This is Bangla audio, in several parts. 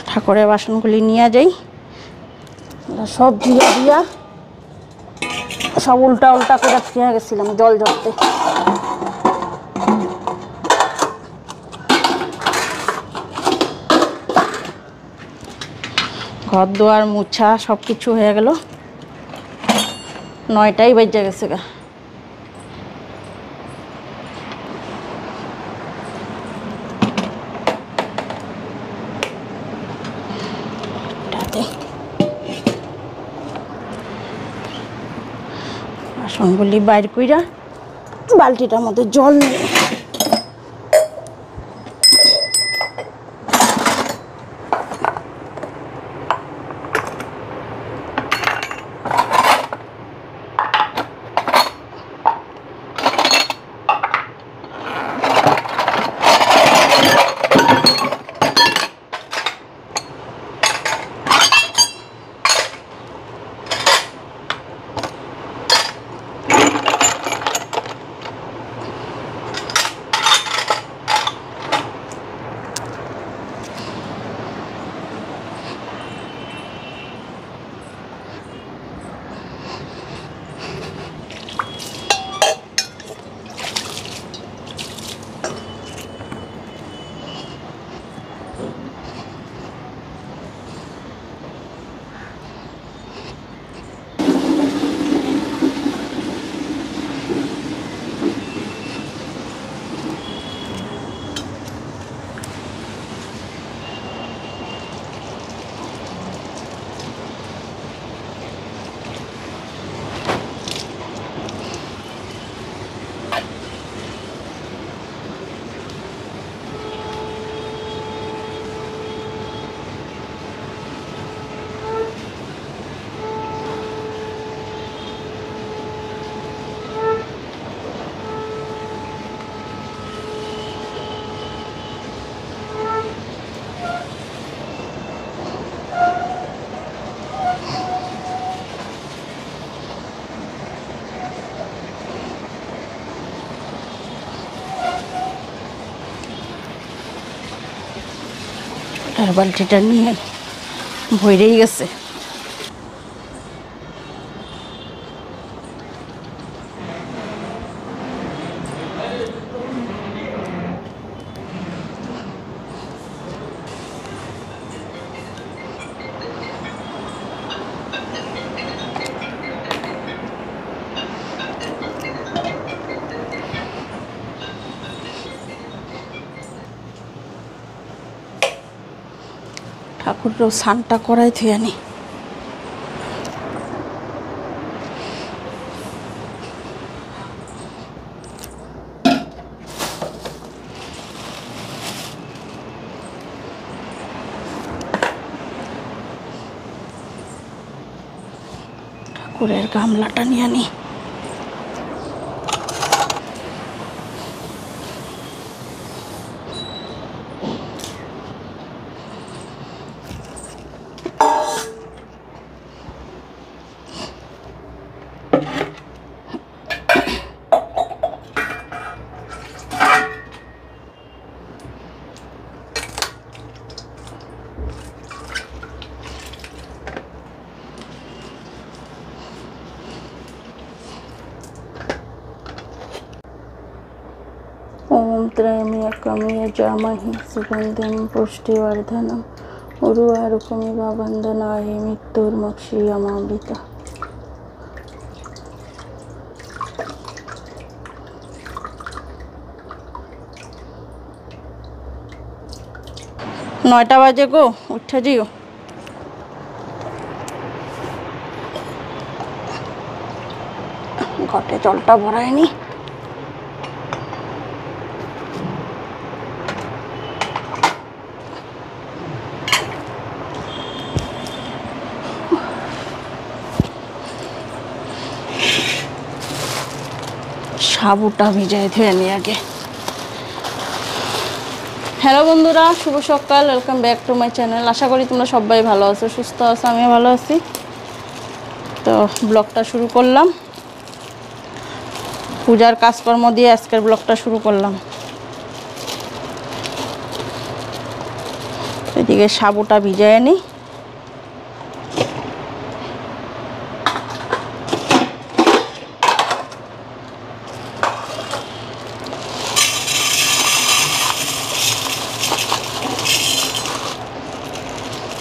ঠাকুরের বাসনগুলি নিয়ে যাই, সব ধুয়ে দিয়া সব উল্টা উল্টা করে থুয়ে গেছিলাম জল ঝরতে। ঘর দুয়ার মুছা সব কিছু হয়ে গেল, 9টাই বেজে গেছে গা। বাসনগুলি বাইর কইরা বালতিটার মধ্যে জল নেই। আর বালতিটা নিয়ে ভরেই গেছে। ঠাকুরও স্নানটা করাই থুয়ে নি। ঠাকুরের গামলাটা নিয়ে নি। ओम त्रयम्बकमयजामहे सुगन्धिं पुष्टिवर्धनम् उर्वारुकमिव बन्धनाय मृत्युर्मुक्षीयमामृता। नौटा बजे को उठ जियो। घटे जलटा भरायनी। সাবুটা ভিজাই ধুয়ে নিয়ে আগে। হ্যালো বন্ধুরা, শুভ সকাল, welcome back to my channel. আশা করি তোমরা সবাই ভালো আছো, সুস্থ আছো, আমিও ভালো আছি। তো ব্লগটা শুরু করলাম, পূজার কাজকর্ম দিয়ে আজকের ব্লগটা শুরু করলাম। এদিকে সাবুটা ভিজায় নিই।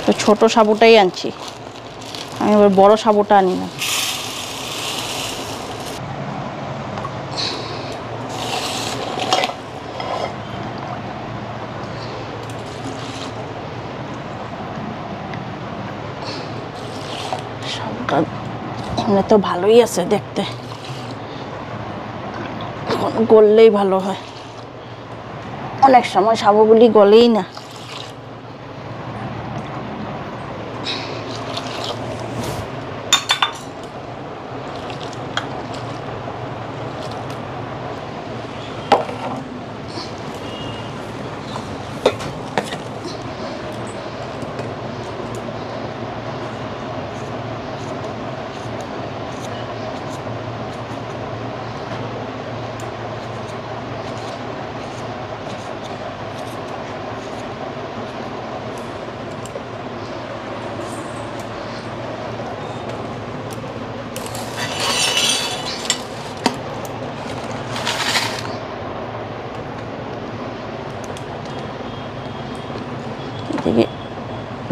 তো ছোট সাবুটাই আনছি, আমি এবার বড় সাবুটা আনি না। সাবুটা এমনি তো ভালোই আছে দেখতে, গললেই ভালো হয়। অনেক সময় সাবুগুলি গলেই না।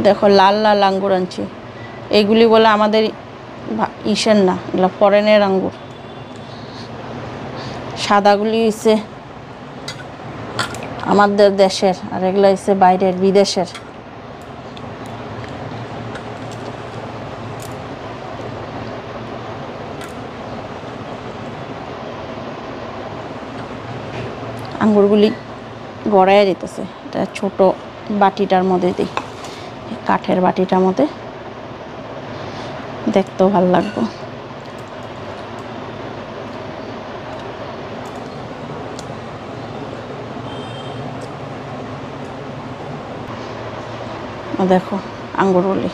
দেখো লাল লাল আঙ্গুর আনছি, এইগুলি বলে আমাদের ইসের না, এগুলো ফরেনের আঙ্গুর। সাদাগুলি হচ্ছে আমাদের দেশের, আর এগুলো হচ্ছে বাইরের, বিদেশের। আঙ্গুরগুলি গড়াইয়া দিতেছে, এটা ছোট বাটিটার মধ্যে দিই, কাঠের বাটিটার মধ্যে, দেখতেও ভালো লাগবে। দেখো আঙ্গুরগুলি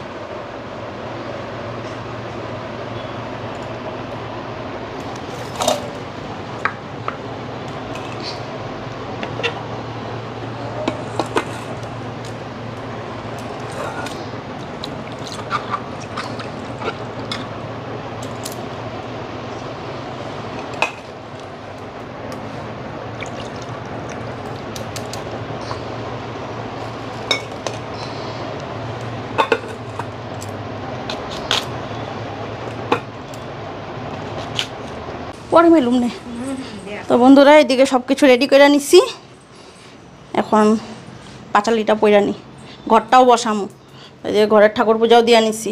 পরে মেলুম নে। তো বন্ধুরা এদিকে সব কিছু রেডি করে নিছি, এখন পাঁচালিটা পইরা নি, ঘরটাও বসামো, এই যে ঘরের ঠাকুর পূজাও দিয়ে নিছি।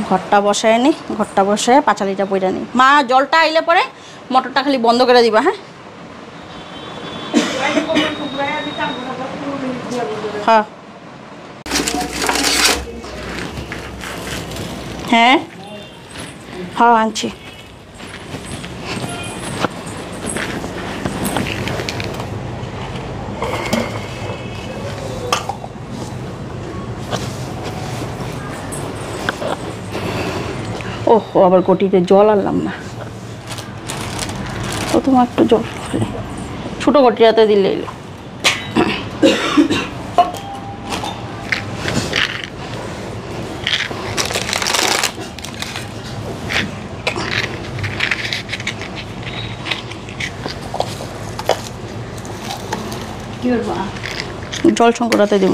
ঘরটা বসায় নি, ঘরটা বসায় পাঁচালিটা পইরা নি। মা জলটা আইলে পরে মোটরটা খালি বন্ধ করে দিবা। হ্যাঁ হ্যাঁ হ্যাঁ হ্যাঁ আনছি। ওহ আবার গটিতে জল আনলাম না, ও তোমার একটু জল ছোটো গটিয়াতে দিলে জল শঙ্করাতে দেব।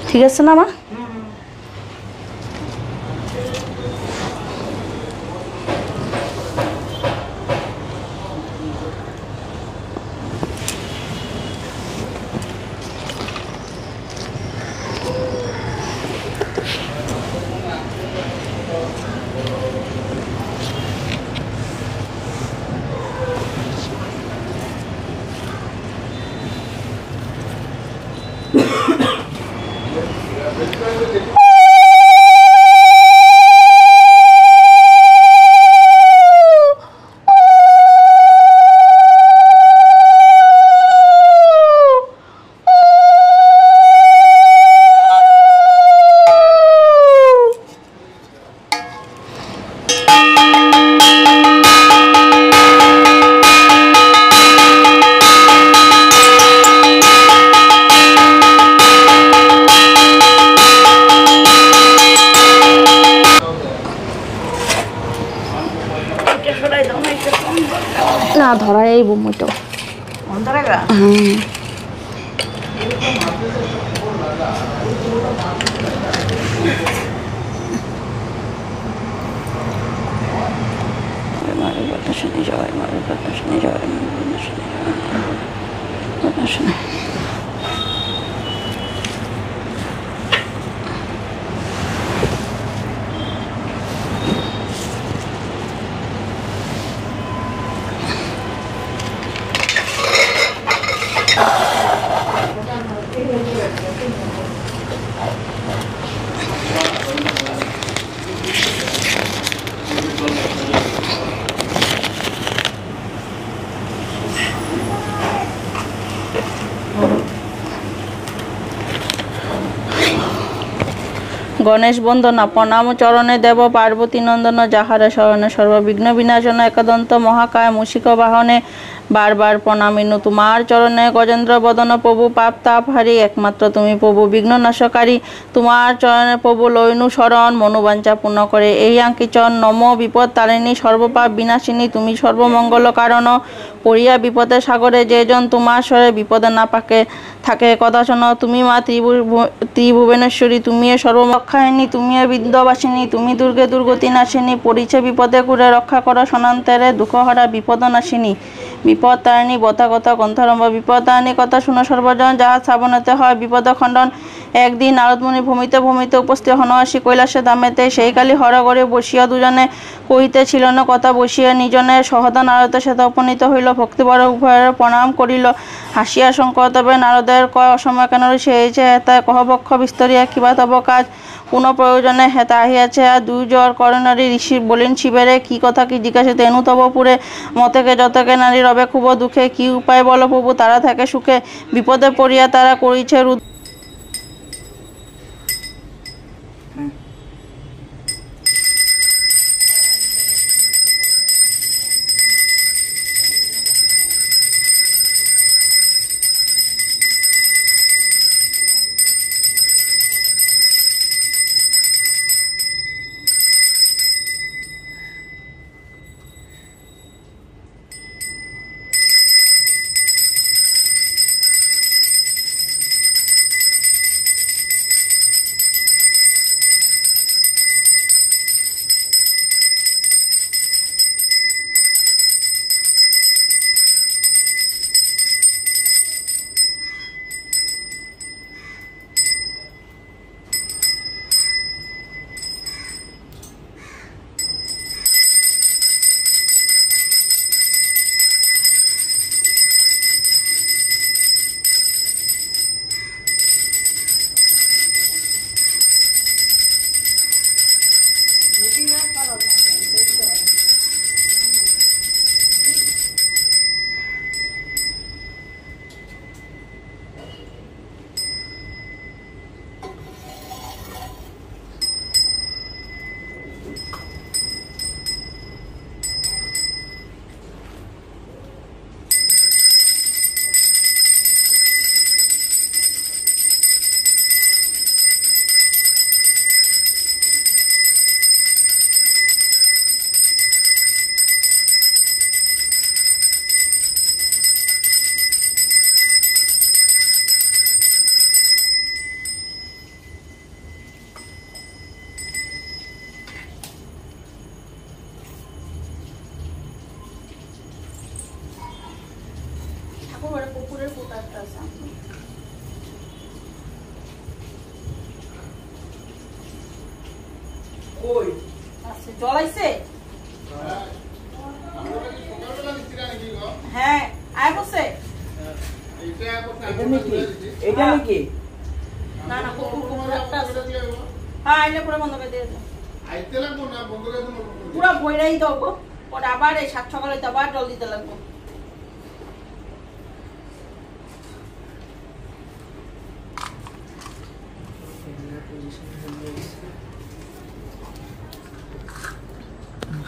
ঠিক আছে না মা? না ধরাই এই বমিটা গণেশ বন্দনা প্রণাম চরণে দেব পার্বতী নন্দন যাহারে শরণে সর্ববিঘ্ন বিনাশন একদন্ত মহাকায় মুশিক বাহনে বারবার প্রণামিনু তোমার চরণে গজেন্দ্র বদন প্রভু পাপ তাপ হারি একমাত্র তুমি প্রভু বিঘ্ন নাশকারী তোমার চরণে প্রভু লইনু শরণ মনোবাঞ্ছা পূর্ণ করে এই আঙ্কিচন নম বিপদ তারিণী সর্বপাপ বিনাশিনী তুমি সর্বমঙ্গল কারণ পড়িয়া বিপদের সাগরে যেজন তোমার স্বরে বিপদে না পাকে থাকে কথা শোনো তুমি মা ত্রিভুবনেশ্বরী তুমি সর্বরক্ষায়িনী তুমি বিদ্যবাসিনী তুমি দুর্গে দুর্গতি নাশিনী পরিচয় বিপদে করে রক্ষা করো সনান্তরে দুঃখহরা বিপদ নাশিনী বিপদ তারিণী বতাগত গ্রন্থরম্ভ বিপদ তারিণী কথা শুনো সর্বজন যাহা শ্রাবণতে হয় বিপদ খণ্ডন একদিন নারদমুনি ভূমিতে ভূমিতে উপস্থিত হনবাসী কৈলাসে দামেতে সেই কালী হরগরে বসিয়া দুজনে কহিতেছিল না কথা বসিয়া নিজনের সহদা নারদের সাথে উপনীত হইল ভক্তিবর উভয়ের প্রণাম করিল হাসিয়া শঙ্কর তবে নারদের কয় অসময় কেন সেছে হেতায় কহবক্ষ বিস্তরিয়া কিবা তব কাজ কোনো প্রয়োজনে হেতা আহিয়াছে আর দুই জ্বর করণারী ঋষি বলেন শিবেরে কি কথা কি জিজ্ঞাসিত এনু তবপুরে মতেকে যতকে নারী রবে খুব দুঃখে কি উপায় বলো প্রভু তারা থাকে সুখে বিপদে পড়িয়া তারা করিছে আচ্ছা জলাইছে হ্যাঁ আয় বসে এটা নাকি না না কুকুর একটা আছে হ্যাঁ আইলে পুরো বন্ধ করে দিয়ে দাও আইতে লাগবো না বন্ধ করে দেবো পুরো বইরাই দাও গো ওটা আবার এই 7 সকালে তো আবার জল দিতে লাগবো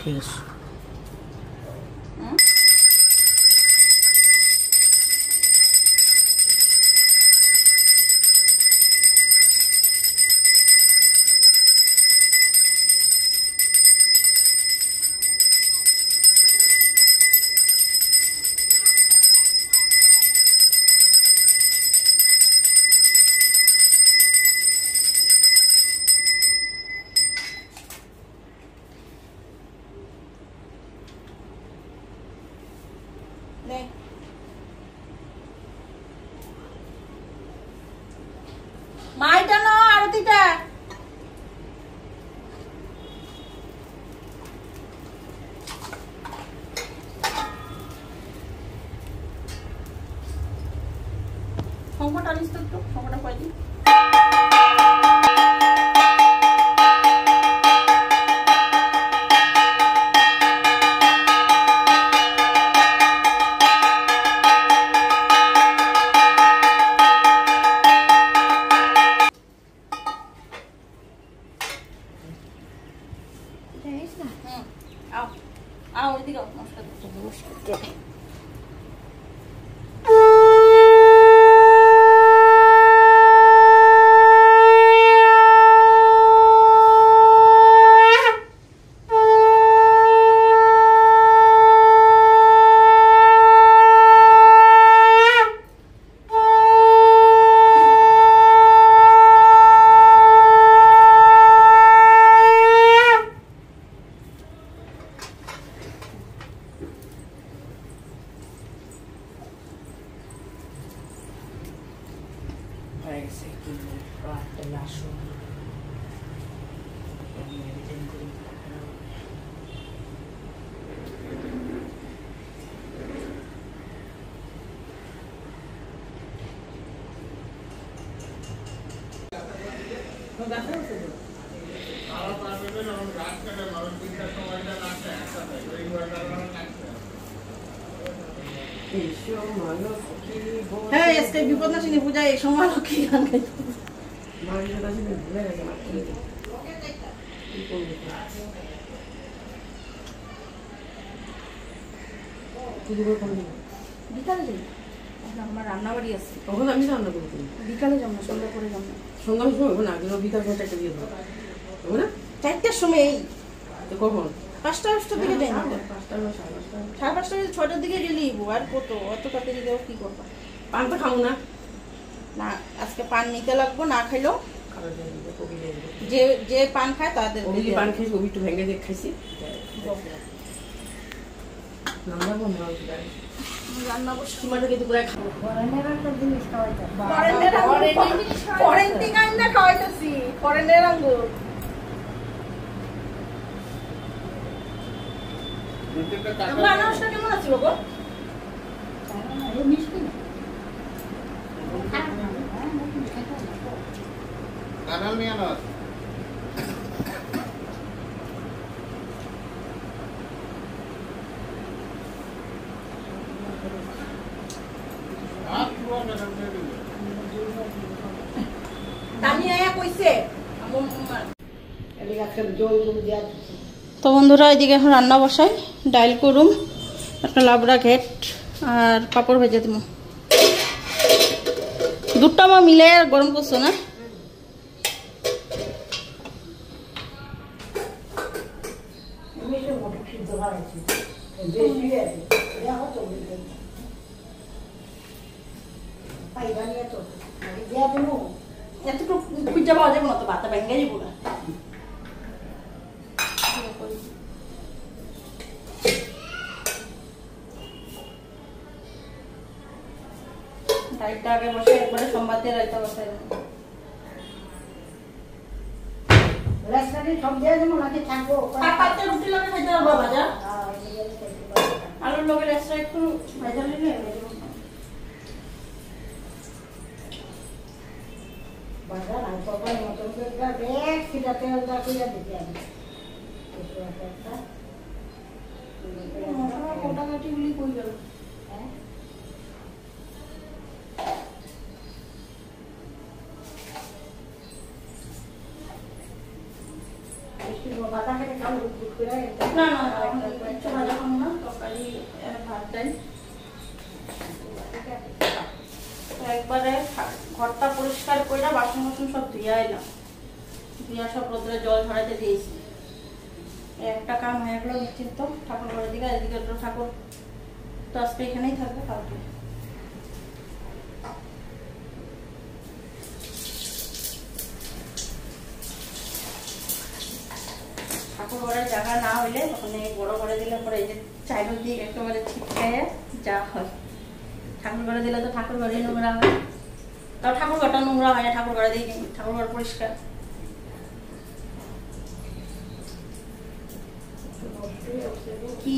ঠিক আছে নে মাইটা না আরতিটা সংকট আনিস তো একটু সংকটটা পাই দি आओ आओ इधर आओ नमस्कार হ্যাঁ আজকে বিপদনাশিনী পূজা এই সময় লক্ষ্মী গান গাইতে বিকালে যাই আমার রান্না বাড়ি আছে তখন আমি রান্না করবো বিকালে যাবো না সন্ধ্যা করে যাবো না সন্ধ্যার সময় হবে না বিকাল করে একটা দিয়ে দেবো হবে না 4টার সময় এই তো কখন 5টার দিকে যাই না 5টা না 5:30 সাড়ে 5টা 6টার দিকে গেলেই আর কত অত তাড়াতাড়ি যাও কি করবা পান তো খাবো না না আজকে পান নিতে লাগবো না খাইলেও যে যে পান খায় তাদের পান খাইছি ওই একটু ভেঙে দিয়ে খাইছি নাম্বার বন্ধ রান্না বসে তোমার কিন্তু পুরো খাবো ফরেন আইনা খাওয়াইতেছি ফরেনের আঙ্গুর আনারসটা কেমন আছিল গো কানাল নিয়ে আনো তো বন্ধুরা এদিকে এখন রান্না বসাই ডাইল করুম একটা লাবড়া ঘেট আর পাপড় ভেজে দেবো দুধটা আমার মিলে গরম করছো না এতটুকু খুঁজে পাওয়া যাবে না তো ভাতটা ভেঙে যাবো না রাইটটা আগে বসে একবারে সোমবার দিয়ে রাইতা বসাই রাস্তাতে সব দিয়ে যেমন আছে থাকবো আর পাতে রুটি লাগে খাইতে হবে ভাজা আলুর লগে রেস্টা একটু ভাজা নিলে বাজার আর সবাই মতন করে ব্যাগ সেটাতে ওটা করে দিতে হবে একটা কোটা কাটিগুলি কই গেল বাতা খেতে খাবো দুধ করে না না এখন কিচ্ছু ভাজা খাবো না তরকারি ভাত ডাল তো একবারে ঘরটা পরিষ্কার করে বাসন বাসন সব ধুয়ে এলাম ধুয়া সব রোদ্রে জল ঝরাইতে দিয়েছি একটা কাম হয়ে গেলো নিশ্চিন্ত ঠাকুর ঘরের দিকে এদিকে তো ঠাকুর তো আজকে এখানেই থাকবে কালকে ঠাকুর ঘরের জায়গা না হইলে তখন এই বড় করে দিলে পরে এই যে চাইরোর দিক একেবারে ছিটকায় যা হয় ঠাকুর ঘরে দিলে তো ঠাকুর ঘরেই নোংরা হয় তাও ঠাকুর ঘরটা নোংরা হয় না ঠাকুর ঘরে দিই ঠাকুর ঘর পরিষ্কার কি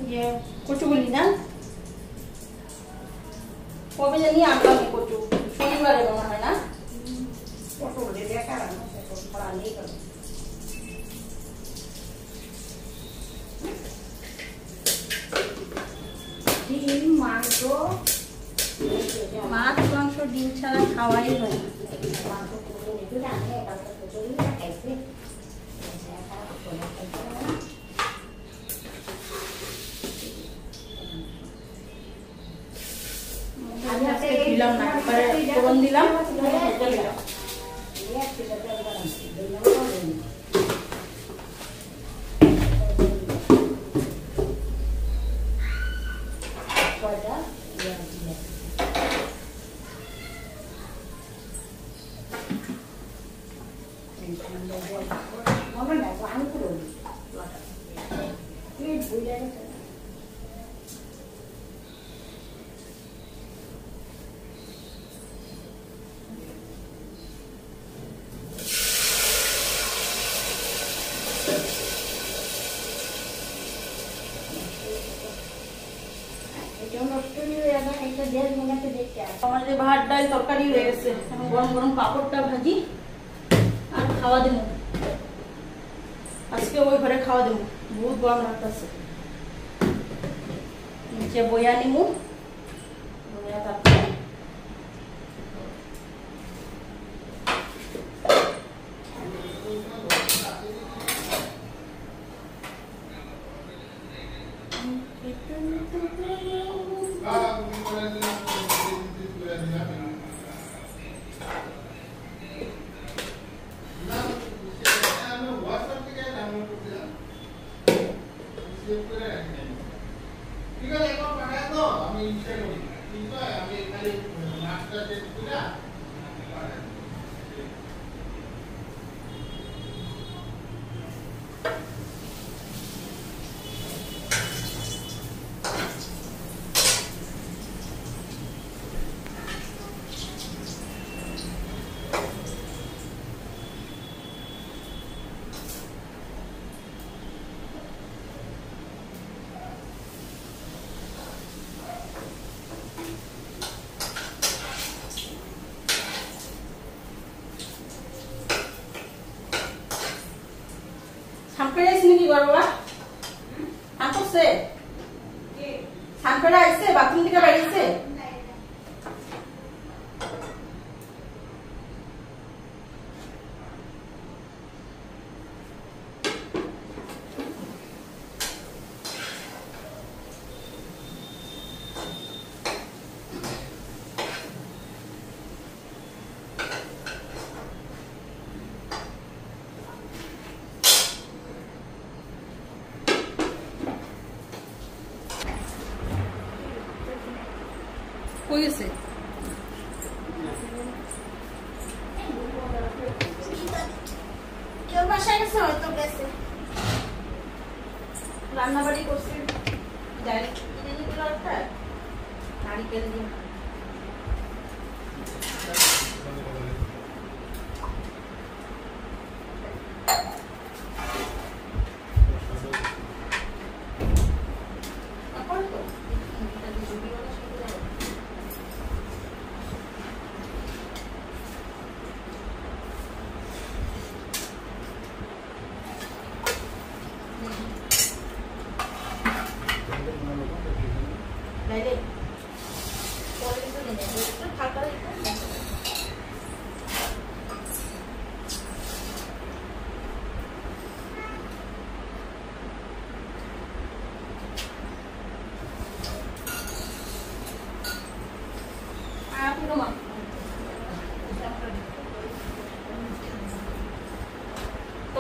ইয়ে কচু বলি না কবে জানি আনলাম এই কচু শনিবারে মনে হয় না পটল দিয়ে বেকার না পটল পড়া নেই করে ডিম মাংস মাছ মাংস ডিম ছাড়া খাওয়াই হয় না মাংস করে নিতে জানে কালকে কচুরি খাইছে আমি আজকে দিলাম না একবারে ফোড়ন দিলাম ভেজে দিলাম আমাদের ভাত ডাল তরকারি হয়ে গেছে এখন গরম গরম পাঁপড়টা ভাজি আর খাওয়া দেবো আজকে ওই ঘরে খাওয়া দেবো বহুত গরম লাগতেছে নিচে বইয়া নিমু বইয়া তারপরে ঠিক আছে একবার পাঠায় তো আমি ইচ্ছা করি কিন্তু আমি খালি নাচটা চেক করে পাঠাই সামপেড়ে আইসি নাকি বাবা আর করছে সামপেড়ে আইসে বাথরুম থেকে বেরিয়েছে কই গেছে কেউ বাসায় গেছে হয়তো গেছে রান্না বাড়ি করছে ডাইরেক্ট কিনে নিয়ে গেল একটা নারিকেল দিয়ে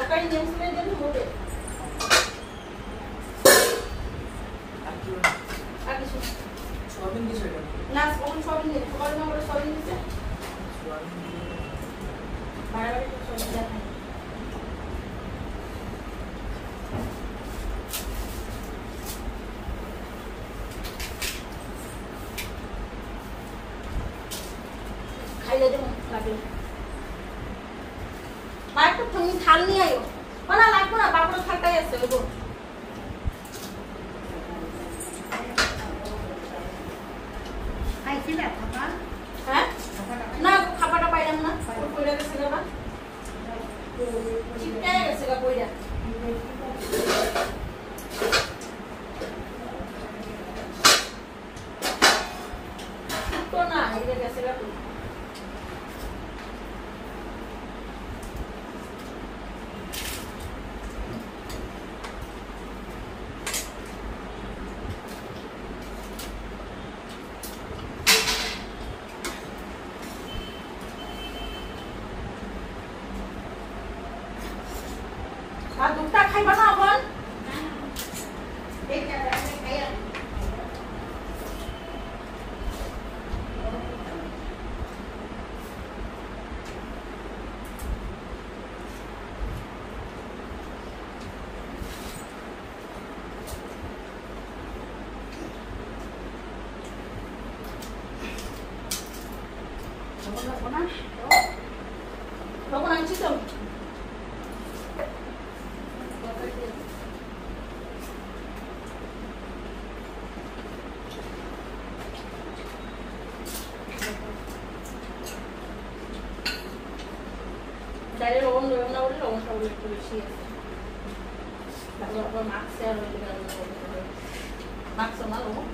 তরকারি নিয়ে আসলে দিন হবে। আর কিছু সোয়াবিন দিছো এটা? না, কোন সবিন নেই, সবার না বলে সবিন দিতে বারবার সবিন দেয় না। খাইলে দেবো লাগলে মা একটু তুমি থাল নিয়ে আয়ো। না লাগবো না, বাপড় থালটাই আছে ওই গো। খাইছিলে খাবার? হ্যাঁ না খাবারটা পাইলাম না, কইরা গেছে গা চিপকায় গেছে গা কইরা। তো না এটা গেছে গা। আর দুধটা খাইবা না এখন? তখন আনছি তো ডাইরেক্ট লবণ দেবেন না বলে লবণ সব একটু বেশি আছে। তারপর মাখছে আর ওই মাখছো না লবণ।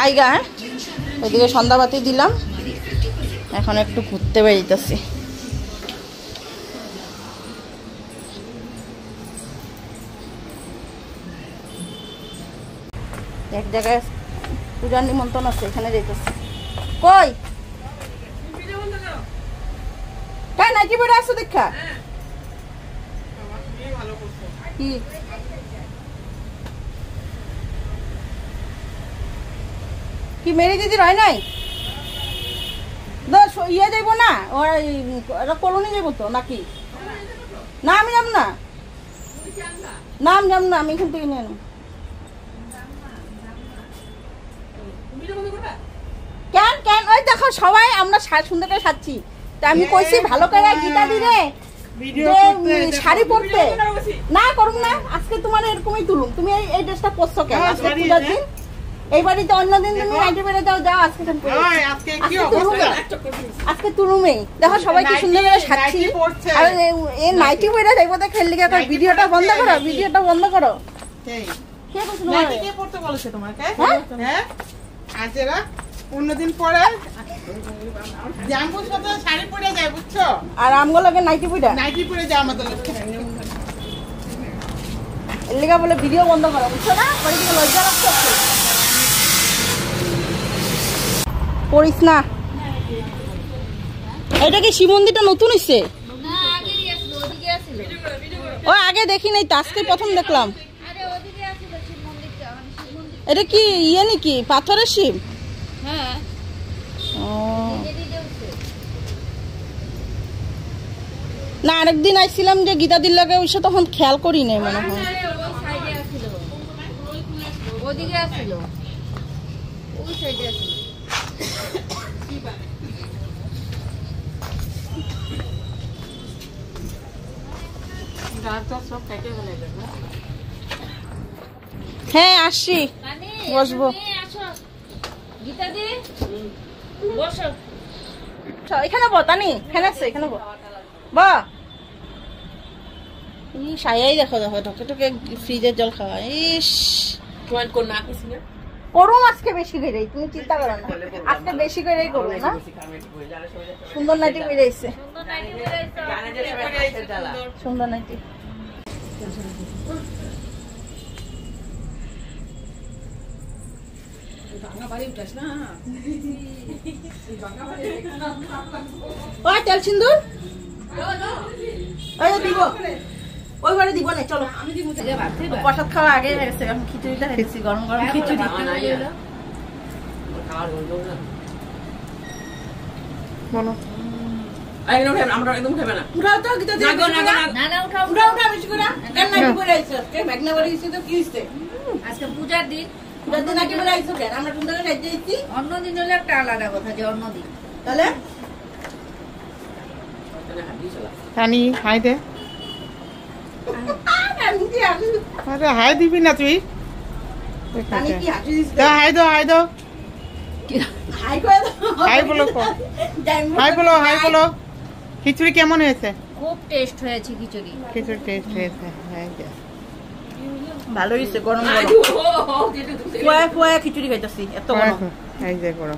আইগা হ্যাঁ ওইদিকে সন্ধ্যাবাতি দিলাম, এখন একটু ঘুরতে বেরিয়েছি। এক জায়গায় পূজার নিমন্ত্রণ আছে, এখানে যাইতেছি। কই তাই নাকি বেড়ে আসছো দেখা কি কি মেরি দিদির হয় নাই? ইয়ে যাইব না ওরা কলোনি যাইব তো নাকি? না আমি যাব না, না আমি যাব না, আমি এখান থেকে নিয়ে নেব। কেন কেন ওই দেখো সবাই আমরা সুন্দর করে সাজছি, তা আমি কইছি ভালো করে গীতা দিলে শাড়ি পরতে না করুম না। আজকে তোমার এরকমই তুলুম, তুমি এই ড্রেসটা পরছো কেন? আজকে পূজার দিন, এই বাড়িতে অন্যদিন তুমি আইটি বেড়ে যাও, যাও আজকে আজকে তুলুমেই। দেখো সবাই কি সুন্দর করে সাজছি, আর এই নাইটি বেড়ে যাইবো তো খেললি। ভিডিওটা বন্ধ করো, ভিডিওটা বন্ধ করো। কে বলছিল কে পড়তে বলেছে তোমাকে? হ্যাঁ আজ এরা অন্যদিন পরে জামপুর সাথে শাড়ি পরে যায় বুঝছো, আর আমগুলোকে নাইটি পরে নাইটি পরে যায় আমাদের এলিগা বলে ভিডিও বন্ধ করো, বুঝছো না? বাড়ি থেকে লজ্জা লাগছে, পড়িস না। এটা কি শিব মন্দিরটা নতুন হইছে? ও আগে দেখি নাই তো, আজকে প্রথম দেখলাম। এটা কি ইয়ে নাকি পাথরের শিব? হ্যাঁ ও নিজে নিজে উঠছে। না, আরেকদিন আইছিলাম যে গীতাদির লাগে ওইসে তখন খেয়াল করি নাই মনে হয়। আরে ওই সাইডে আসছিল, ওদিকে আসছিল, ওই সাইডে আসছিল। গাছটা সব কেটে ফেলে দেবে। হ্যাঁ আসছি, রানী, বসবো। তুমি আসো। গীতা দি, বসো। এখানে বো তানি, এখানে আছে, এখানে বো বা সায়াই দেখো দেখো ঢকে ঢকে ফ্রিজের জল খাওয়া। ইস করুম আজকে বেশি করে, তুমি চিন্তা করো না, আজকে বেশি করেই করবো না। সুন্দর নাইটি বেরিয়েছে, সুন্দর নাইটি বেরাইছো। সুন্দর নাইটি। ওই তেল সিন্দুর ওই দিব, ওই বারে দিব না, চলো প্রসাদ খাওয়া আগে হয়ে গেছে। এখন খিচুড়িটা রেখেছি, গরম গরম খিচুড়ি। বলো উঠাও তো গীতা দিয়ে না না উঠাও, উঠা উঠা বেশি করে কেন নাকি বলে আইছো আজকে মেঘনা বলে দিছি তো কি হইছে? আজকে পূজার দিন, পূজার দিন নাকি বলে আইছো কেন? আমরা সুন্দর করে খাইতে দিচ্ছি অন্য দিন হলে একটা আলাদা কথা, যে অন্য দিন। তাহলে রানী হাই দে। আমি কি আসি আরে হাই দিবি না তুই? জানি কি হাসি দিছে দা হাই দাও, হাই দাও, হাই করে দাও হাই বলো, হাই বলো, হাই বলো। খিচুড়ি কেমন হয়েছে? খুব টেস্ট হয়েছে খিচুড়ি। খিচুড়ি টেস্ট হয়েছে, হাই দে। ভালো হইছে, গরম গরম ফুয়া ফুয়া খিচুড়ি খাইতাছি, এত গরম। হাই দে করো।